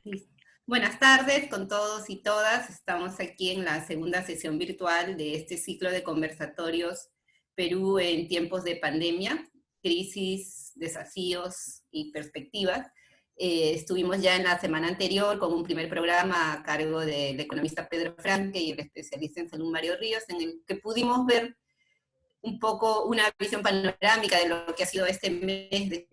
Listo. Buenas tardes con todos y todas. Estamos aquí en la segunda sesión virtual de este ciclo de conversatorios Perú en tiempos de pandemia, crisis, desafíos y perspectivas. Estuvimos ya en la semana anterior con un primer programa a cargo del economista Pedro Franque y el especialista en salud Mario Ríos, en el que pudimos ver un poco una visión panorámica de lo que ha sido este mes de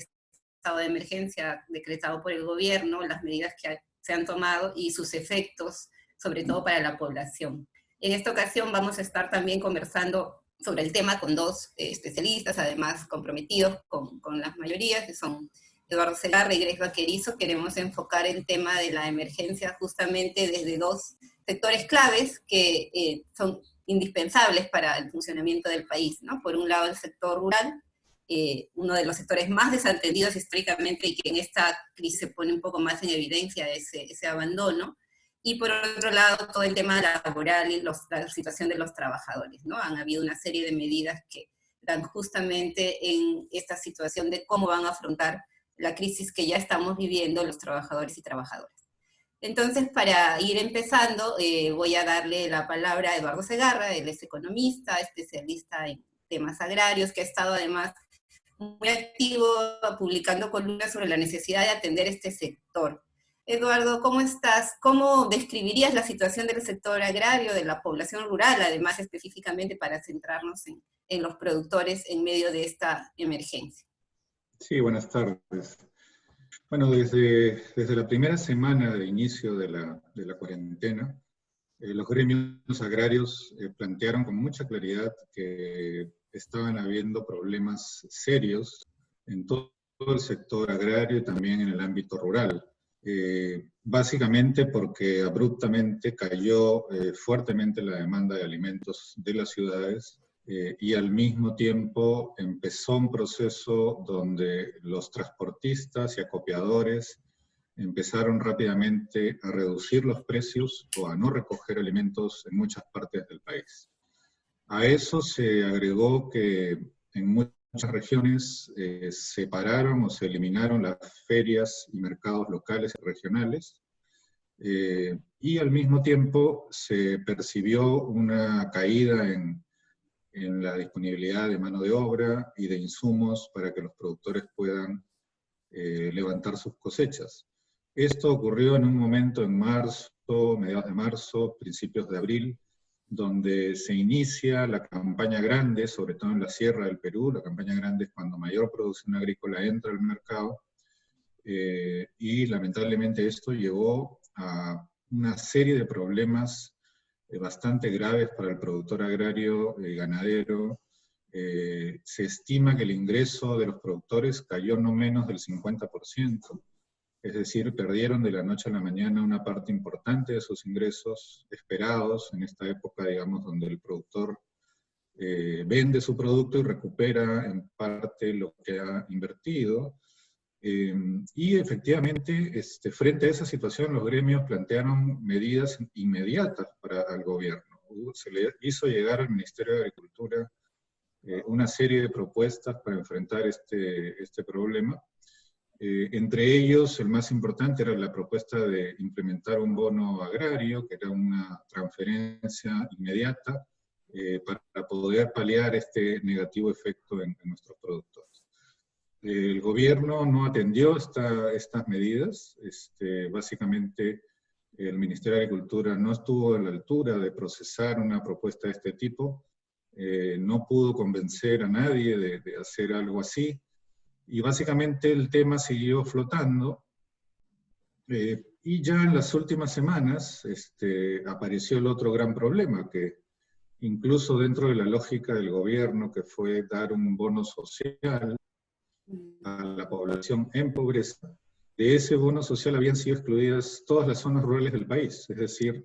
estado de emergencia decretado por el gobierno, las medidas que se han tomado y sus efectos, sobre todo para la población. En esta ocasión vamos a estar también conversando sobre el tema con dos especialistas, además comprometidos con las mayorías, que son Eduardo Segarra y Greg Vaquerizo. Queremos enfocar el tema de la emergencia justamente desde dos sectores claves que son indispensables para el funcionamiento del país, ¿no? Por un lado, el sector rural, uno de los sectores más desatendidos históricamente y que en esta crisis se pone un poco más en evidencia ese abandono, y por otro lado todo el tema laboral y la situación de los trabajadores, ¿no? Han habido una serie de medidas que dan justamente en esta situación de cómo van a afrontar la crisis que ya estamos viviendo los trabajadores y trabajadoras. Entonces, para ir empezando, voy a darle la palabra a Eduardo Segarra. Él es economista, especialista en temas agrarios, que ha estado además muy activo publicando columnas sobre la necesidad de atender este sector. Eduardo, ¿cómo estás? ¿Cómo describirías la situación del sector agrario, de la población rural, además específicamente para centrarnos en los productores en medio de esta emergencia? Sí, buenas tardes. Bueno, desde la primera semana de inicio de la cuarentena, los gremios agrarios plantearon con mucha claridad que estaban habiendo problemas serios en todo el sector agrario y también en el ámbito rural. Básicamente porque abruptamente cayó fuertemente la demanda de alimentos de las ciudades, y al mismo tiempo empezó un proceso donde los transportistas y acopiadores empezaron rápidamente a reducir los precios o a no recoger alimentos en muchas partes del país. A eso se agregó que en muchas regiones se pararon o se eliminaron las ferias y mercados locales y regionales, y al mismo tiempo se percibió una caída en la disponibilidad de mano de obra y de insumos para que los productores puedan levantar sus cosechas. Esto ocurrió en un momento en marzo, mediados de marzo, principios de abril, donde se inicia la campaña grande, sobre todo en la sierra del Perú. La campaña grande es cuando mayor producción agrícola entra al mercado, y lamentablemente esto llevó a una serie de problemas bastante graves para el productor agrario y ganadero. Se estima que el ingreso de los productores cayó no menos del 50%, es decir, perdieron de la noche a la mañana una parte importante de sus ingresos esperados en esta época, digamos, donde el productor vende su producto y recupera en parte lo que ha invertido. Y efectivamente, frente a esa situación, los gremios plantearon medidas inmediatas para el gobierno. Se le hizo llegar al Ministerio de Agricultura una serie de propuestas para enfrentar este problema. Entre ellos, el más importante era la propuesta de implementar un bono agrario, que era una transferencia inmediata para poder paliar este negativo efecto en nuestros productores. El gobierno no atendió estas medidas. Básicamente, el Ministerio de Agricultura no estuvo a la altura de procesar una propuesta de este tipo, no pudo convencer a nadie de hacer algo así, y básicamente el tema siguió flotando, y ya en las últimas semanas apareció el otro gran problema, que incluso dentro de la lógica del gobierno, que fue dar un bono social a la población en pobreza, de ese bono social habían sido excluidas todas las zonas rurales del país, es decir,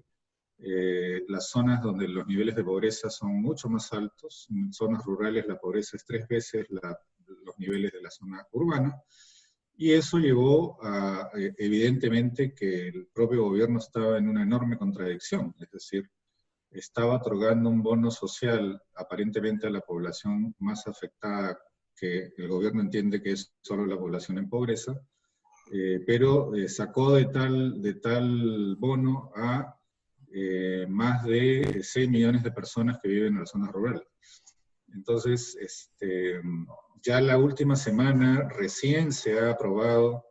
las zonas donde los niveles de pobreza son mucho más altos. En zonas rurales la pobreza es 3 veces los niveles de la zona urbana, y eso llevó a, evidentemente, que el propio gobierno estaba en una enorme contradicción, es decir, estaba otorgando un bono social aparentemente a la población más afectada, que el gobierno entiende que es solo la población en pobreza, pero sacó de tal bono a más de 6 millones de personas que viven en las zonas rurales. Entonces, ya la última semana recién se ha aprobado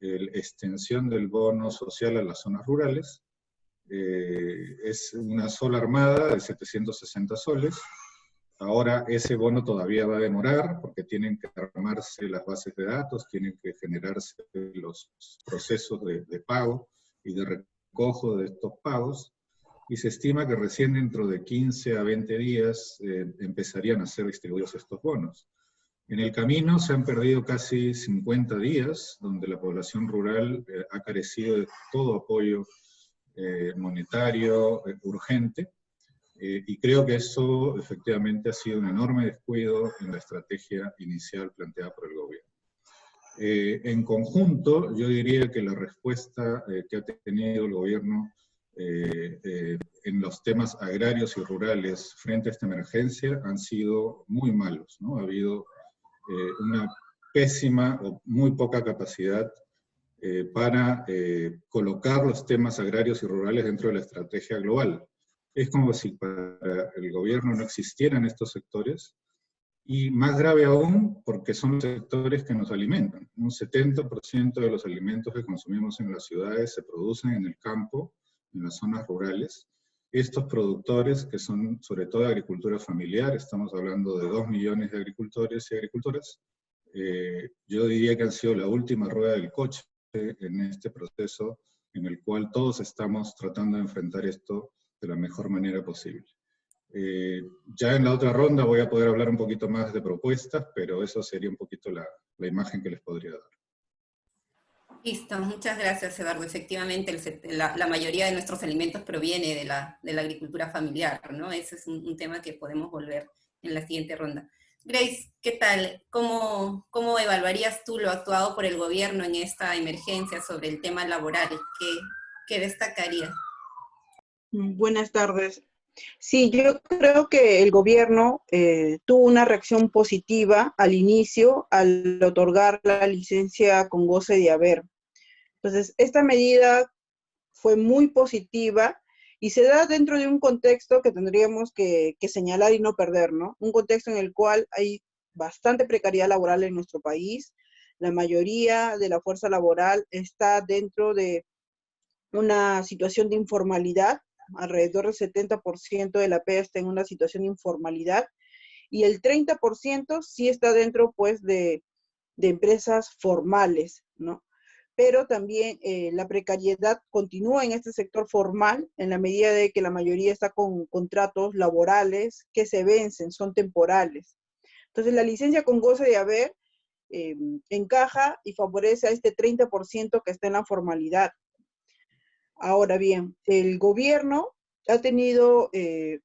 la extensión del bono social a las zonas rurales. Es una sola armada de 760 soles. Ahora ese bono todavía va a demorar porque tienen que armarse las bases de datos, tienen que generarse los procesos de pago y de recojo de estos pagos, y se estima que recién dentro de 15 a 20 días empezarían a ser distribuidos estos bonos. En el camino se han perdido casi 50 días, donde la población rural ha carecido de todo apoyo monetario urgente, y creo que eso efectivamente ha sido un enorme descuido en la estrategia inicial planteada por el gobierno. En conjunto, yo diría que la respuesta que ha tenido el gobierno en los temas agrarios y rurales frente a esta emergencia han sido muy malos, ¿no? Ha habido una pésima o muy poca capacidad para colocar los temas agrarios y rurales dentro de la estrategia global. Es como si para el gobierno no existieran estos sectores, y más grave aún porque son los sectores que nos alimentan. Un 70% de los alimentos que consumimos en las ciudades se producen en el campo, en las zonas rurales. Estos productores, que son sobre todo de agricultura familiar, estamos hablando de 2 millones de agricultores y agricultoras, yo diría que han sido la última rueda del coche en este proceso en el cual todos estamos tratando de enfrentar esto de la mejor manera posible. Ya en la otra ronda voy a poder hablar un poquito más de propuestas, pero eso sería un poquito la imagen que les podría dar. Listo, muchas gracias, Eduardo. Efectivamente, la mayoría de nuestros alimentos proviene de la agricultura familiar, ¿no? Ese es un tema que podemos volver en la siguiente ronda. Grace, ¿qué tal? ¿Cómo evaluarías tú lo actuado por el gobierno en esta emergencia sobre el tema laboral? ¿Qué destacaría? Buenas tardes. Sí, yo creo que el gobierno tuvo una reacción positiva al inicio al otorgar la licencia con goce de haber. Entonces, esta medida fue muy positiva y se da dentro de un contexto que tendríamos que señalar y no perder, ¿no? Un contexto en el cual hay bastante precariedad laboral en nuestro país. La mayoría de la fuerza laboral está dentro de una situación de informalidad. Alrededor del 70% de la PEA está en una situación de informalidad y el 30% sí está dentro, pues, de empresas formales, ¿no? Pero también la precariedad continúa en este sector formal en la medida de que la mayoría está con contratos laborales que se vencen, son temporales. Entonces, la licencia con goce de haber encaja y favorece a este 30% que está en la formalidad. Ahora bien, el gobierno ha tenido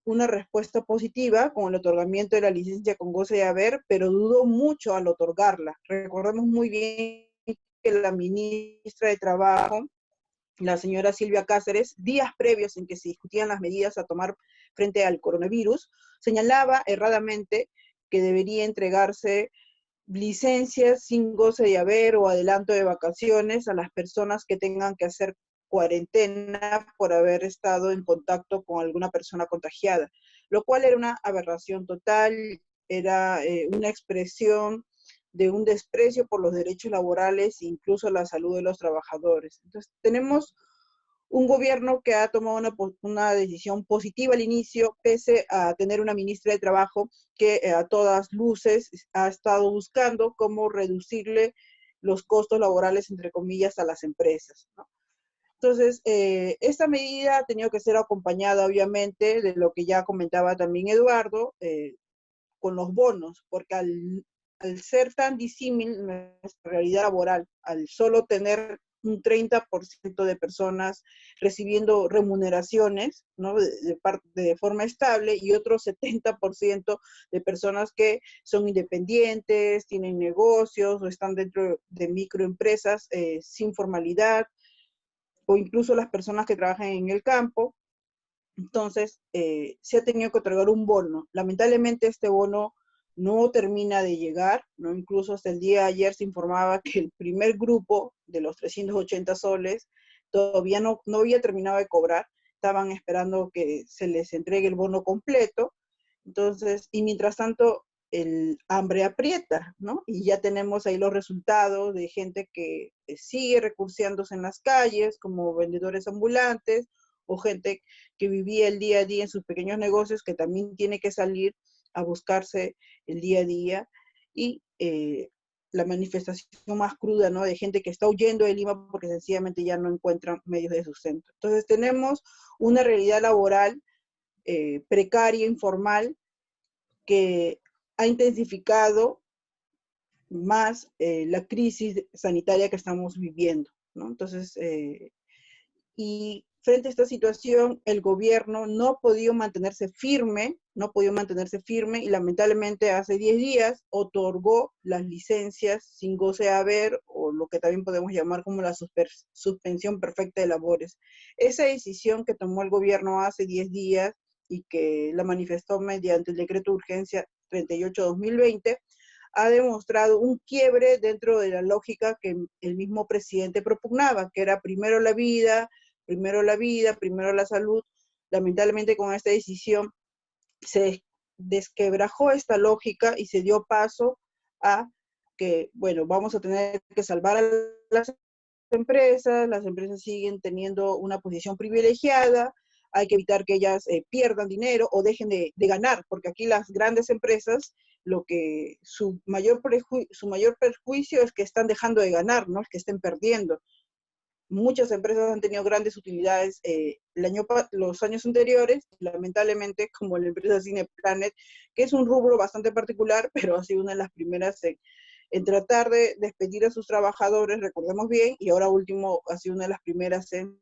una respuesta positiva con el otorgamiento de la licencia con goce de haber, pero dudó mucho al otorgarla. Recordemos muy bien que la ministra de Trabajo, la señora Silvia Cáceres, días previos en que se discutían las medidas a tomar frente al coronavirus, señalaba erradamente que debería entregarse licencias sin goce de haber o adelanto de vacaciones a las personas que tengan que hacer cuarentena por haber estado en contacto con alguna persona contagiada, lo cual era una aberración total, era una expresión de un desprecio por los derechos laborales e incluso la salud de los trabajadores. Entonces, tenemos un gobierno que ha tomado una decisión positiva al inicio, pese a tener una ministra de Trabajo que a todas luces ha estado buscando cómo reducirle los costos laborales, entre comillas, a las empresas, ¿no? Entonces, esta medida ha tenido que ser acompañada, obviamente, de lo que ya comentaba también Eduardo, con los bonos, porque al ser tan disímil nuestra realidad laboral, al solo tener un 30% de personas recibiendo remuneraciones, ¿no? de forma estable, y otro 70% de personas que son independientes, tienen negocios o están dentro de microempresas sin formalidad, o incluso las personas que trabajan en el campo. Entonces, se ha tenido que otorgar un bono. Lamentablemente este bono no termina de llegar, ¿no? Incluso hasta el día de ayer se informaba que el primer grupo de los 380 soles todavía no había terminado de cobrar, estaban esperando que se les entregue el bono completo. Entonces, y mientras tanto, el hambre aprieta, ¿no? Y ya tenemos ahí los resultados de gente que sigue recurseándose en las calles, como vendedores ambulantes, o gente que vivía el día a día en sus pequeños negocios, que también tiene que salir a buscarse el día a día. Y la manifestación más cruda, ¿no? De gente que está huyendo de Lima porque sencillamente ya no encuentran medios de sustento. Entonces tenemos una realidad laboral precaria, informal, que ha intensificado más la crisis sanitaria que estamos viviendo, ¿no? Entonces, y frente a esta situación, el gobierno no ha podido mantenerse firme, y lamentablemente hace 10 días otorgó las licencias sin goce de haber, o lo que también podemos llamar como la suspensión perfecta de labores. Esa decisión que tomó el gobierno hace 10 días y que la manifestó mediante el decreto de urgencia 38/2020, ha demostrado un quiebre dentro de la lógica que el mismo presidente propugnaba, que era primero la vida, primero la salud. Lamentablemente con esta decisión se desquebrajó esta lógica y se dio paso a que, bueno, vamos a tener que salvar a las empresas siguen teniendo una posición privilegiada, hay que evitar que ellas pierdan dinero o dejen de ganar, porque aquí las grandes empresas, lo que su mayor perjuicio es que están dejando de ganar, no es que estén perdiendo. Muchas empresas han tenido grandes utilidades los años anteriores, lamentablemente, como la empresa Cineplanet, que es un rubro bastante particular, pero ha sido una de las primeras en tratar de despedir a sus trabajadores, recordemos bien, y ahora último ha sido una de las primeras en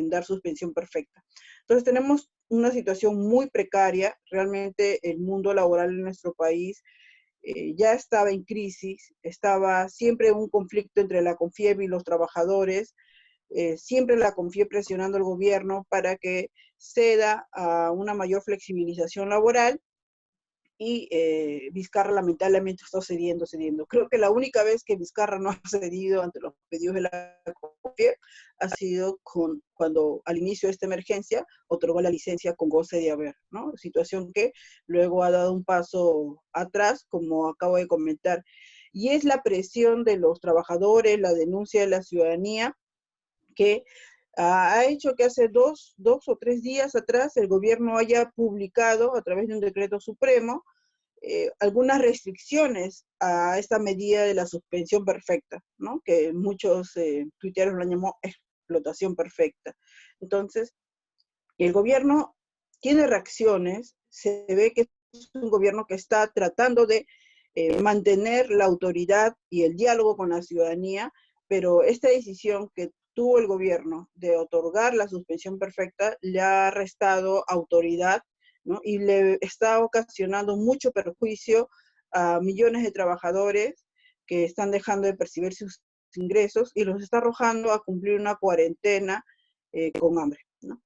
dar suspensión perfecta. Entonces tenemos una situación muy precaria, realmente el mundo laboral en nuestro país ya estaba en crisis, estaba siempre un conflicto entre la CONFIEP y los trabajadores, siempre la CONFIEP presionando al gobierno para que ceda a una mayor flexibilización laboral, y Vizcarra lamentablemente está cediendo. Creo que la única vez que Vizcarra no ha cedido ante los pedidos de la CONFIEP ha sido cuando al inicio de esta emergencia otorgó la licencia con goce de haber, ¿no? Situación que luego ha dado un paso atrás, como acabo de comentar. Y es la presión de los trabajadores, la denuncia de la ciudadanía, que ha hecho que hace dos o 3 días atrás el gobierno haya publicado a través de un decreto supremo algunas restricciones a esta medida de la suspensión perfecta, ¿no? Que muchos tuiteros lo llamó explotación perfecta. Entonces, el gobierno tiene reacciones, se ve que es un gobierno que está tratando de mantener la autoridad y el diálogo con la ciudadanía, pero esta decisión que tuvo el gobierno de otorgar la suspensión perfecta le ha restado autoridad, ¿no? Y le está ocasionando mucho perjuicio a millones de trabajadores que están dejando de percibir sus ingresos y los está arrojando a cumplir una cuarentena con hambre, ¿no?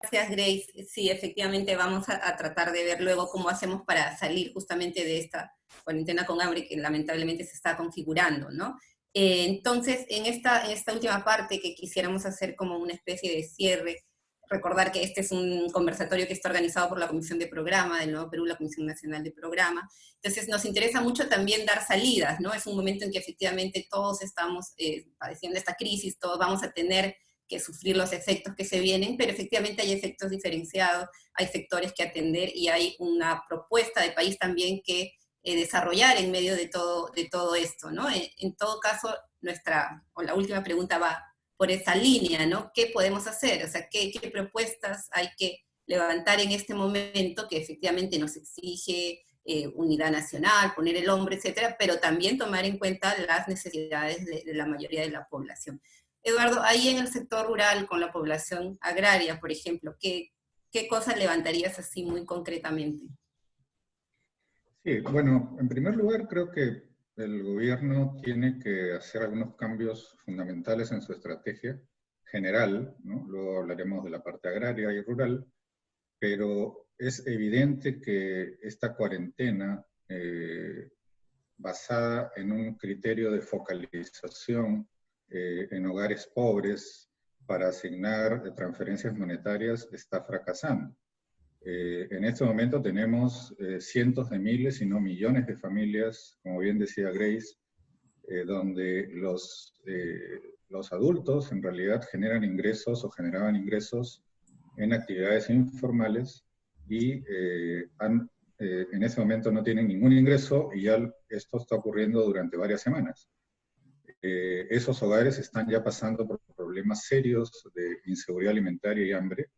Gracias, Grace. Sí, efectivamente vamos a tratar de ver luego cómo hacemos para salir justamente de esta cuarentena con hambre que lamentablemente se está configurando, ¿no? Entonces, en esta última parte que quisiéramos hacer como una especie de cierre, recordar que este es un conversatorio que está organizado por la Comisión de Programa del Nuevo Perú, la Comisión Nacional de Programa. Entonces, nos interesa mucho también dar salidas, ¿no? Es un momento en que efectivamente todos estamos padeciendo esta crisis, todos vamos a tener que sufrir los efectos que se vienen, pero efectivamente hay efectos diferenciados, hay sectores que atender y hay una propuesta de país también que desarrollar en medio de todo esto, ¿no? En todo caso, la última pregunta va por esa línea, ¿no? ¿Qué podemos hacer? O sea, ¿qué propuestas hay que levantar en este momento que efectivamente nos exige unidad nacional, poner el hombro, etcétera, pero también tomar en cuenta las necesidades de la mayoría de la población? Eduardo, ahí en el sector rural, con la población agraria, por ejemplo, ¿qué cosas levantarías así muy concretamente? Sí, bueno, en primer lugar creo que el gobierno tiene que hacer algunos cambios fundamentales en su estrategia general, ¿no? Luego hablaremos de la parte agraria y rural, pero es evidente que esta cuarentena, basada en un criterio de focalización en hogares pobres para asignar transferencias monetarias, está fracasando. En este momento tenemos cientos de miles, si no millones de familias, como bien decía Grace, donde los adultos en realidad generan ingresos o generaban ingresos en actividades informales y en ese momento no tienen ningún ingreso y ya esto está ocurriendo durante varias semanas. Esos hogares están ya pasando por problemas serios de inseguridad alimentaria y hambre,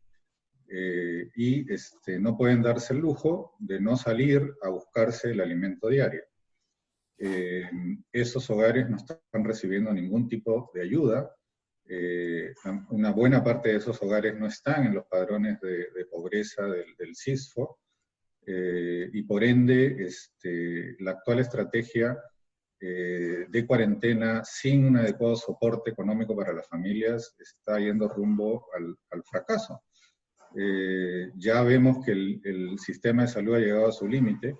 y no pueden darse el lujo de no salir a buscarse el alimento diario. Esos hogares no están recibiendo ningún tipo de ayuda. Una buena parte de esos hogares no están en los padrones de pobreza del CISFO, y por ende la actual estrategia de cuarentena sin un adecuado soporte económico para las familias está yendo rumbo al fracaso. Ya vemos que el sistema de salud ha llegado a su límite.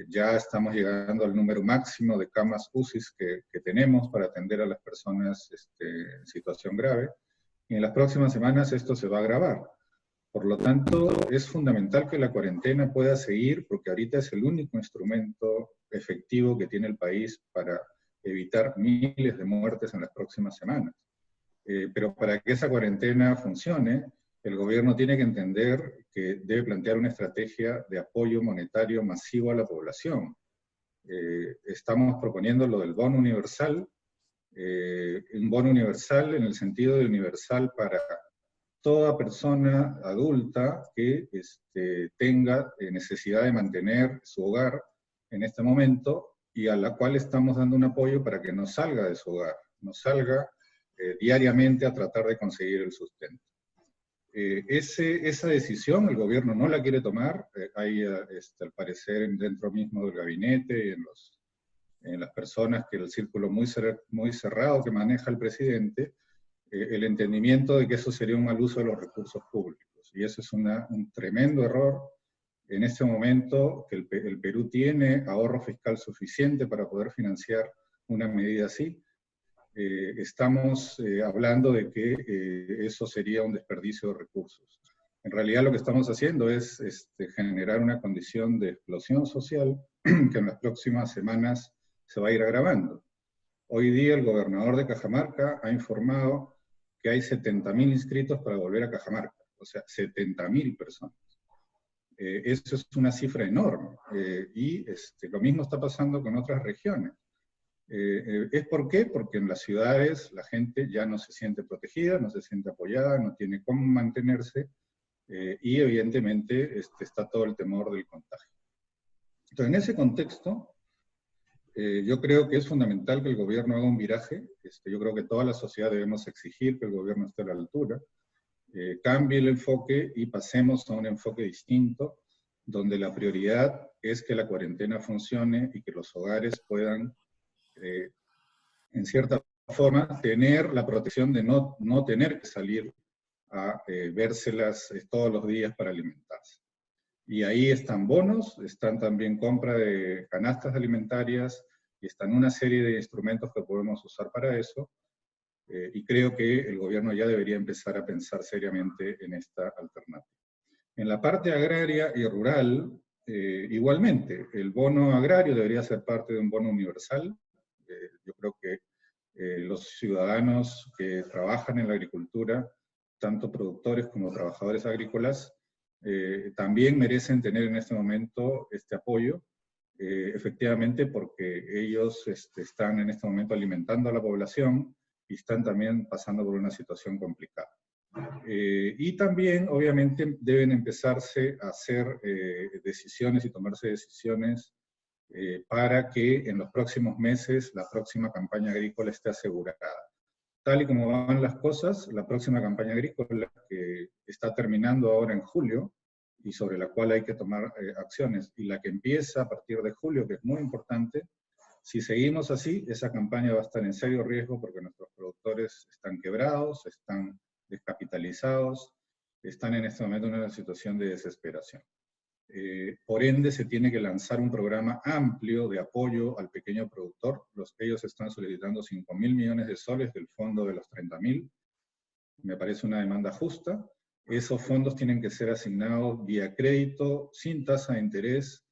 Ya estamos llegando al número máximo de camas UCIs que tenemos para atender a las personas en situación grave, y en las próximas semanas esto se va a agravar. Por lo tanto, es fundamental que la cuarentena pueda seguir, porque ahorita es el único instrumento efectivo que tiene el país para evitar miles de muertes en las próximas semanas. Pero para que esa cuarentena funcione, el gobierno tiene que entender que debe plantear una estrategia de apoyo monetario masivo a la población. Estamos proponiendo lo del bono universal, un bono universal en el sentido de universal para toda persona adulta que tenga necesidad de mantener su hogar en este momento y a la cual estamos dando un apoyo para que no salga de su hogar, no salga diariamente a tratar de conseguir el sustento. Esa decisión el gobierno no la quiere tomar. Hay al parecer dentro mismo del gabinete y en las personas que el círculo muy cerrado que maneja el presidente, el entendimiento de que eso sería un mal uso de los recursos públicos. Y eso es un tremendo error. En este momento que el Perú tiene ahorro fiscal suficiente para poder financiar una medida así, estamos hablando de que eso sería un desperdicio de recursos. En realidad lo que estamos haciendo es generar una condición de explosión social que en las próximas semanas se va a ir agravando. Hoy día el gobernador de Cajamarca ha informado que hay 70.000 inscritos para volver a Cajamarca, o sea, 70.000 personas. Eso es una cifra enorme, y lo mismo está pasando con otras regiones. ¿Es por qué? Porque en las ciudades la gente ya no se siente protegida, no se siente apoyada, no tiene cómo mantenerse, y evidentemente está todo el temor del contagio. Entonces, en ese contexto, yo creo que es fundamental que el gobierno haga un viraje. Yo creo que toda la sociedad debemos exigir que el gobierno esté a la altura, cambie el enfoque y pasemos a un enfoque distinto, donde la prioridad es que la cuarentena funcione y que los hogares puedan, en cierta forma, tener la protección de no tener que salir a vérselas todos los días para alimentarse. Y ahí están bonos, están también compra de canastas alimentarias, y están una serie de instrumentos que podemos usar para eso, y creo que el gobierno ya debería empezar a pensar seriamente en esta alternativa. En la parte agraria y rural, igualmente, el bono agrario debería ser parte de un bono universal. Yo creo que los ciudadanos que trabajan en la agricultura, tanto productores como trabajadores agrícolas, también merecen tener en este momento este apoyo, efectivamente porque ellos están en este momento alimentando a la población y están también pasando por una situación complicada. Y también, obviamente, deben empezarse a hacer decisiones y tomarse decisiones para que en los próximos meses la próxima campaña agrícola esté asegurada. Tal y como van las cosas, la próxima campaña agrícola, que está terminando ahora en julio, y sobre la cual hay que tomar acciones, y la que empieza a partir de julio, que es muy importante, si seguimos así, esa campaña va a estar en serio riesgo porque nuestros productores están quebrados, están descapitalizados, están en este momento en una situación de desesperación. Por ende, se tiene que lanzar un programa amplio de apoyo al pequeño productor. Ellos están solicitando 5.000 millones de soles del fondo de los 30.000. Me parece una demanda justa. Esos fondos tienen que ser asignados vía crédito, sin tasa de interés,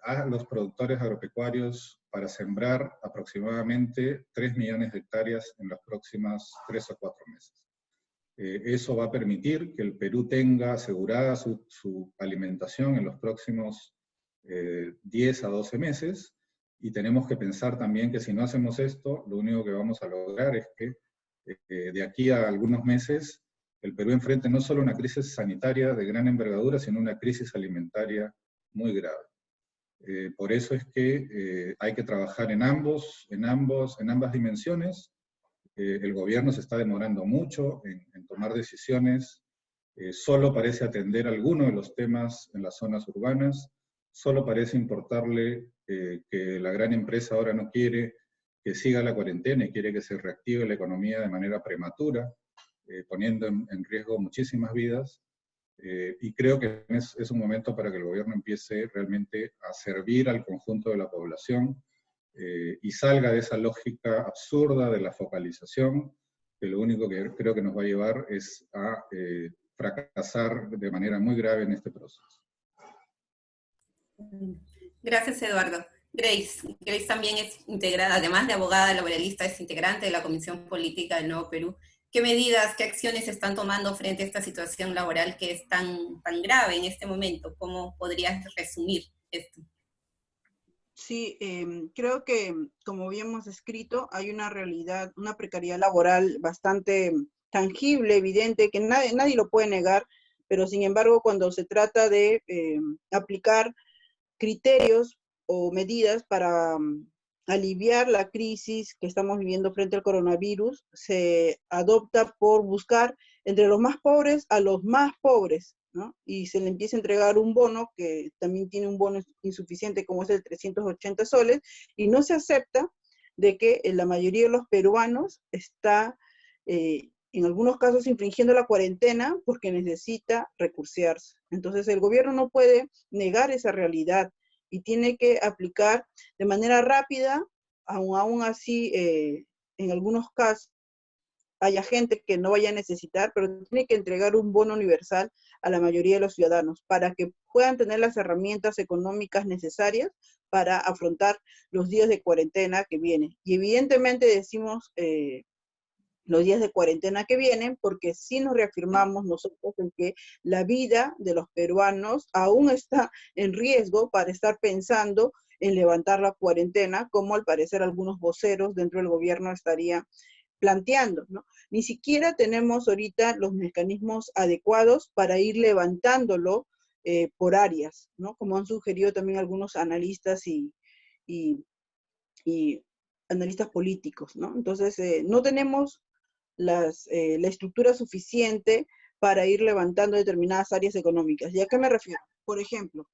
a los productores agropecuarios para sembrar aproximadamente 3 millones de hectáreas en las próximas 3 o 4 meses. Eso va a permitir que el Perú tenga asegurada su alimentación en los próximos 10 a 12 meses, y tenemos que pensar también que si no hacemos esto, lo único que vamos a lograr es que de aquí a algunos meses el Perú enfrente no solo una crisis sanitaria de gran envergadura, sino una crisis alimentaria muy grave. Por eso es que hay que trabajar en ambas dimensiones. El gobierno se está demorando mucho en tomar decisiones, solo parece atender algunos de los temas en las zonas urbanas, solo parece importarle que la gran empresa ahora no quiere que siga la cuarentena y quiere que se reactive la economía de manera prematura, poniendo en riesgo muchísimas vidas. Y creo que es un momento para que el gobierno empiece realmente a servir al conjunto de la población, y salga de esa lógica absurda de la focalización, que lo único que creo que nos va a llevar es a fracasar de manera muy grave en este proceso. Gracias, Eduardo. Grace también es integrada, además de abogada laboralista, es integrante de la Comisión Política del Nuevo Perú. ¿Qué medidas, qué acciones se están tomando frente a esta situación laboral que es tan grave en este momento? ¿Cómo podrías resumir esto? Sí, creo que, como habíamos escrito, hay una realidad, una precariedad laboral bastante tangible, evidente, que nadie lo puede negar, pero sin embargo, cuando se trata de aplicar criterios o medidas para aliviar la crisis que estamos viviendo frente al coronavirus, se adopta por buscar entre los más pobres a los más pobres, ¿no? Y se le empieza a entregar un bono que también tiene un bono insuficiente como es el 380 soles, y no se acepta de que la mayoría de los peruanos está en algunos casos infringiendo la cuarentena porque necesita recursearse. Entonces el gobierno no puede negar esa realidad y tiene que aplicar de manera rápida, aún así en algunos casos haya gente que no vaya a necesitar, pero tiene que entregar un bono universal a la mayoría de los ciudadanos para que puedan tener las herramientas económicas necesarias para afrontar los días de cuarentena que vienen. Y evidentemente decimos los días de cuarentena que vienen, porque sí nos reafirmamos nosotros en que la vida de los peruanos aún está en riesgo para estar pensando en levantar la cuarentena, como al parecer algunos voceros dentro del gobierno estarían planteando, ¿no? Ni siquiera tenemos ahorita los mecanismos adecuados para ir levantándolo por áreas, ¿no? Como han sugerido también algunos analistas y analistas políticos, ¿no? Entonces, no tenemos la estructura suficiente para ir levantando determinadas áreas económicas. ¿Y a qué me refiero? Por ejemplo,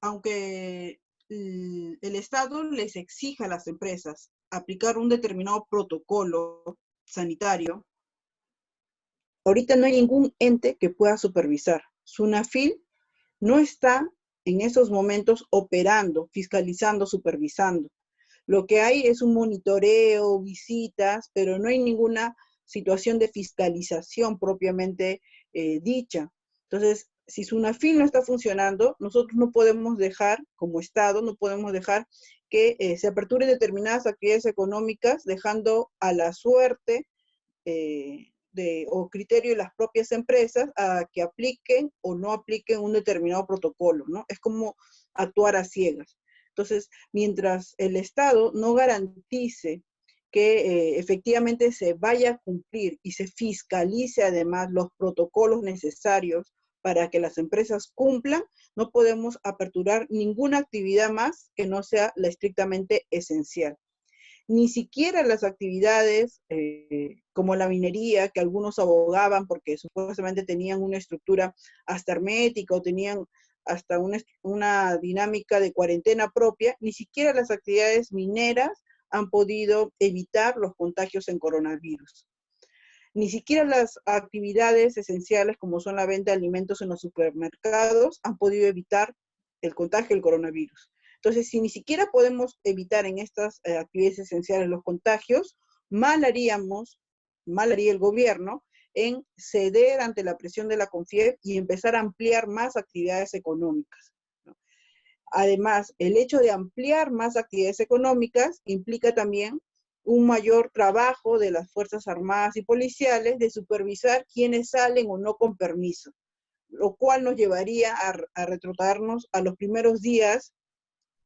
aunque el Estado les exija a las empresas aplicar un determinado protocolo sanitario, ahorita no hay ningún ente que pueda supervisar. SUNAFIL no está en esos momentos operando, fiscalizando, supervisando. Lo que hay es un monitoreo, visitas, pero no hay ninguna situación de fiscalización propiamente dicha. Entonces, si SUNAFIL no está funcionando, nosotros no podemos dejar, como Estado, no podemos dejar que se aperturen determinadas actividades económicas, dejando a la suerte o criterio de las propias empresas a que apliquen o no apliquen un determinado protocolo, ¿no? Es como actuar a ciegas. Entonces, mientras el Estado no garantice que efectivamente se vaya a cumplir y se fiscalice además los protocolos necesarios para que las empresas cumplan, no podemos aperturar ninguna actividad más que no sea la estrictamente esencial. Ni siquiera las actividades como la minería, que algunos abogaban porque supuestamente tenían una estructura hasta hermética o tenían hasta una dinámica de cuarentena propia, ni siquiera las actividades mineras han podido evitar los contagios en coronavirus. Ni siquiera las actividades esenciales como son la venta de alimentos en los supermercados han podido evitar el contagio del coronavirus. Entonces, si ni siquiera podemos evitar en estas actividades esenciales los contagios, mal haría el gobierno en ceder ante la presión de la CONFIEP y empezar a ampliar más actividades económicas, ¿no? Además, el hecho de ampliar más actividades económicas implica también un mayor trabajo de las Fuerzas Armadas y Policiales de supervisar quiénes salen o no con permiso, lo cual nos llevaría a retrotraernos a los primeros días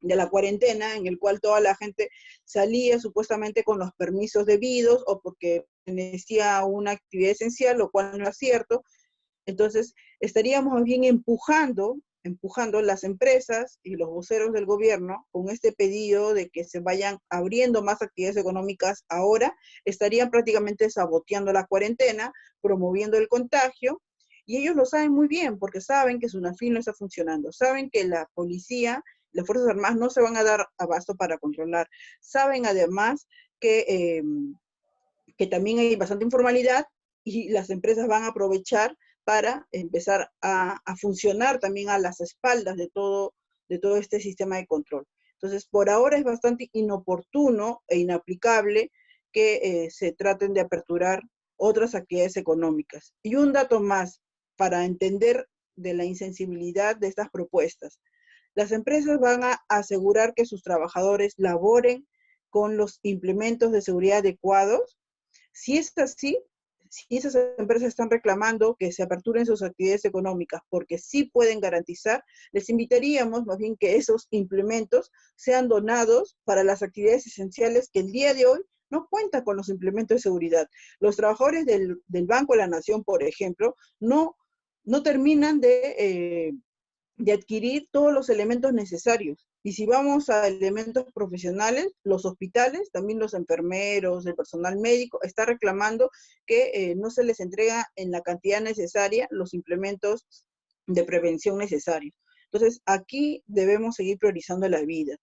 de la cuarentena, en el cual toda la gente salía supuestamente con los permisos debidos o porque pertenecía a una actividad esencial, lo cual no es cierto. Entonces, estaríamos más bien empujando las empresas y los voceros del gobierno con este pedido de que se vayan abriendo más actividades económicas ahora, estarían prácticamente saboteando la cuarentena, promoviendo el contagio, y ellos lo saben muy bien porque saben que SUNAFIL no está funcionando, saben que la policía, las Fuerzas Armadas no se van a dar abasto para controlar, saben además que también hay bastante informalidad y las empresas van a aprovechar para empezar a funcionar también a las espaldas de todo este sistema de control. Entonces, por ahora es bastante inoportuno e inaplicable que se traten de aperturar otras actividades económicas. Y un dato más para entender de la insensibilidad de estas propuestas. Las empresas van a asegurar que sus trabajadores laboren con los implementos de seguridad adecuados. Si es así, si esas empresas están reclamando que se aperturen sus actividades económicas porque sí pueden garantizar, les invitaríamos más bien que esos implementos sean donados para las actividades esenciales que el día de hoy no cuentan con los implementos de seguridad. Los trabajadores del Banco de la Nación, por ejemplo, no terminan de adquirir todos los elementos necesarios. Y si vamos a elementos profesionales, los hospitales, también los enfermeros, el personal médico, está reclamando que no se les entrega en la cantidad necesaria los implementos de prevención necesarios. Entonces, aquí debemos seguir priorizando la vida.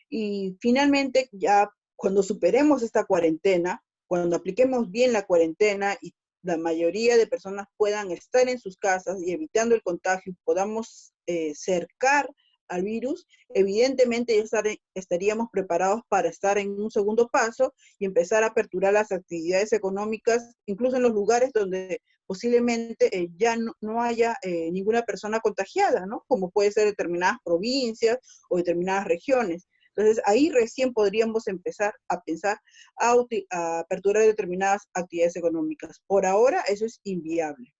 Y finalmente, ya cuando superemos esta cuarentena, cuando apliquemos bien la cuarentena y la mayoría de personas puedan estar en sus casas y evitando el contagio, podamos cercar al virus, evidentemente ya estaríamos preparados para estar en un segundo paso y empezar a aperturar las actividades económicas, incluso en los lugares donde posiblemente ya no haya ninguna persona contagiada, ¿no? Como puede ser determinadas provincias o determinadas regiones. Entonces, ahí recién podríamos empezar a pensar a aperturar determinadas actividades económicas. Por ahora, eso es inviable.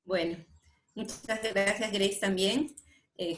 Bueno, muchas gracias, Grace, también.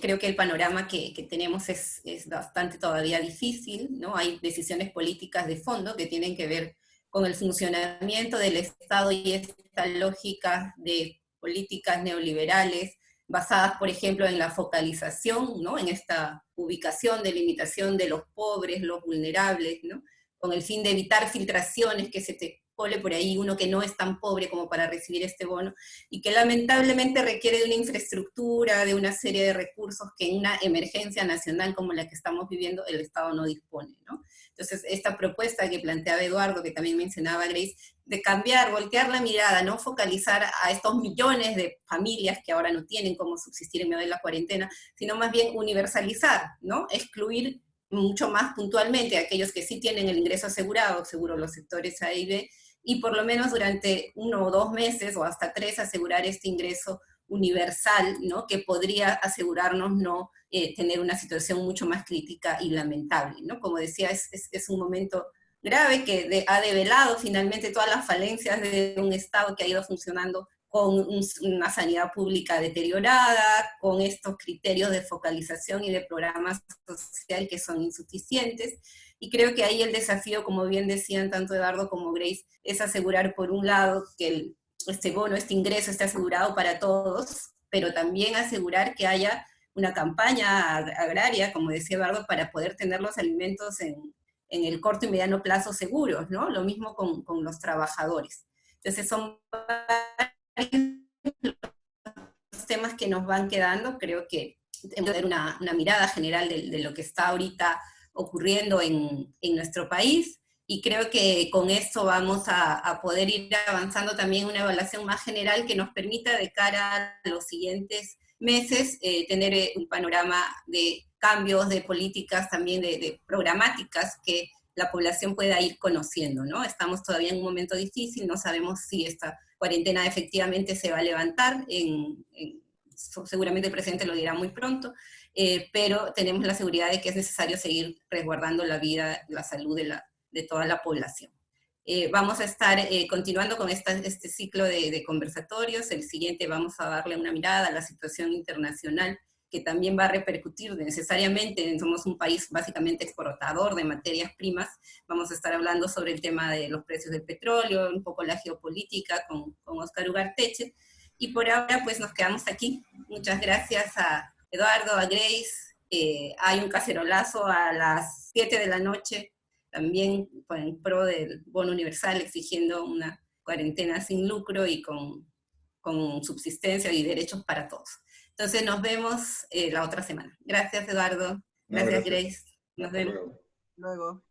Creo que el panorama que tenemos es bastante todavía difícil, ¿no? Hay decisiones políticas de fondo que tienen que ver con el funcionamiento del Estado y esta lógica de políticas neoliberales basadas, por ejemplo, en la focalización, ¿no? En esta ubicación, delimitación de los pobres, los vulnerables, ¿no? Con el fin de evitar filtraciones, que se te cole por ahí uno que no es tan pobre como para recibir este bono, y que lamentablemente requiere de una infraestructura, de una serie de recursos que en una emergencia nacional como la que estamos viviendo el Estado no dispone, ¿no? Entonces, esta propuesta que planteaba Eduardo, que también mencionaba Grace, de cambiar, voltear la mirada, no focalizar a estos millones de familias que ahora no tienen cómo subsistir en medio de la cuarentena, sino más bien universalizar, ¿no? Excluir mucho más puntualmente a aquellos que sí tienen el ingreso asegurado, seguro los sectores A y B, y por lo menos durante 1 o 2 meses o hasta 3 asegurar este ingreso universal, ¿no? Que podría asegurarnos no tener una situación mucho más crítica y lamentable, ¿no? Como decía, es un momento grave que ha develado finalmente todas las falencias de un Estado que ha ido funcionando con una sanidad pública deteriorada, con estos criterios de focalización y de programa social que son insuficientes. Y creo que ahí el desafío, como bien decían tanto Eduardo como Grace, es asegurar por un lado que este bono, este ingreso esté asegurado para todos, pero también asegurar que haya una campaña agraria, como decía Eduardo, para poder tener los alimentos en el corto y mediano plazo seguros, ¿no? Lo mismo con los trabajadores. Entonces son los temas que nos van quedando. Creo que tenemos que tener una mirada general de lo que está ahorita ocurriendo en nuestro país, y creo que con esto vamos a poder ir avanzando también una evaluación más general que nos permita de cara a los siguientes meses tener un panorama de cambios, de políticas, también de programáticas que la población pueda ir conociendo, ¿no? Estamos todavía en un momento difícil, no sabemos si esta cuarentena efectivamente se va a levantar, seguramente el presidente lo dirá muy pronto, pero tenemos la seguridad de que es necesario seguir resguardando la vida, la salud de toda la población. Vamos a estar continuando con este ciclo de conversatorios. El siguiente vamos a darle una mirada a la situación internacional, que también va a repercutir necesariamente, somos un país básicamente exportador de materias primas. Vamos a estar hablando sobre el tema de los precios del petróleo, un poco la geopolítica con Oscar Ugarteche, y por ahora pues nos quedamos aquí. Muchas gracias a Eduardo, a Grace. Hay un cacerolazo a las 7 de la noche, también en pro del bono universal, exigiendo una cuarentena sin lucro y con subsistencia y derechos para todos. Entonces nos vemos la otra semana. Gracias, Eduardo. No, Gracias, gracias. Grace. Nos Hasta vemos. luego. Luego.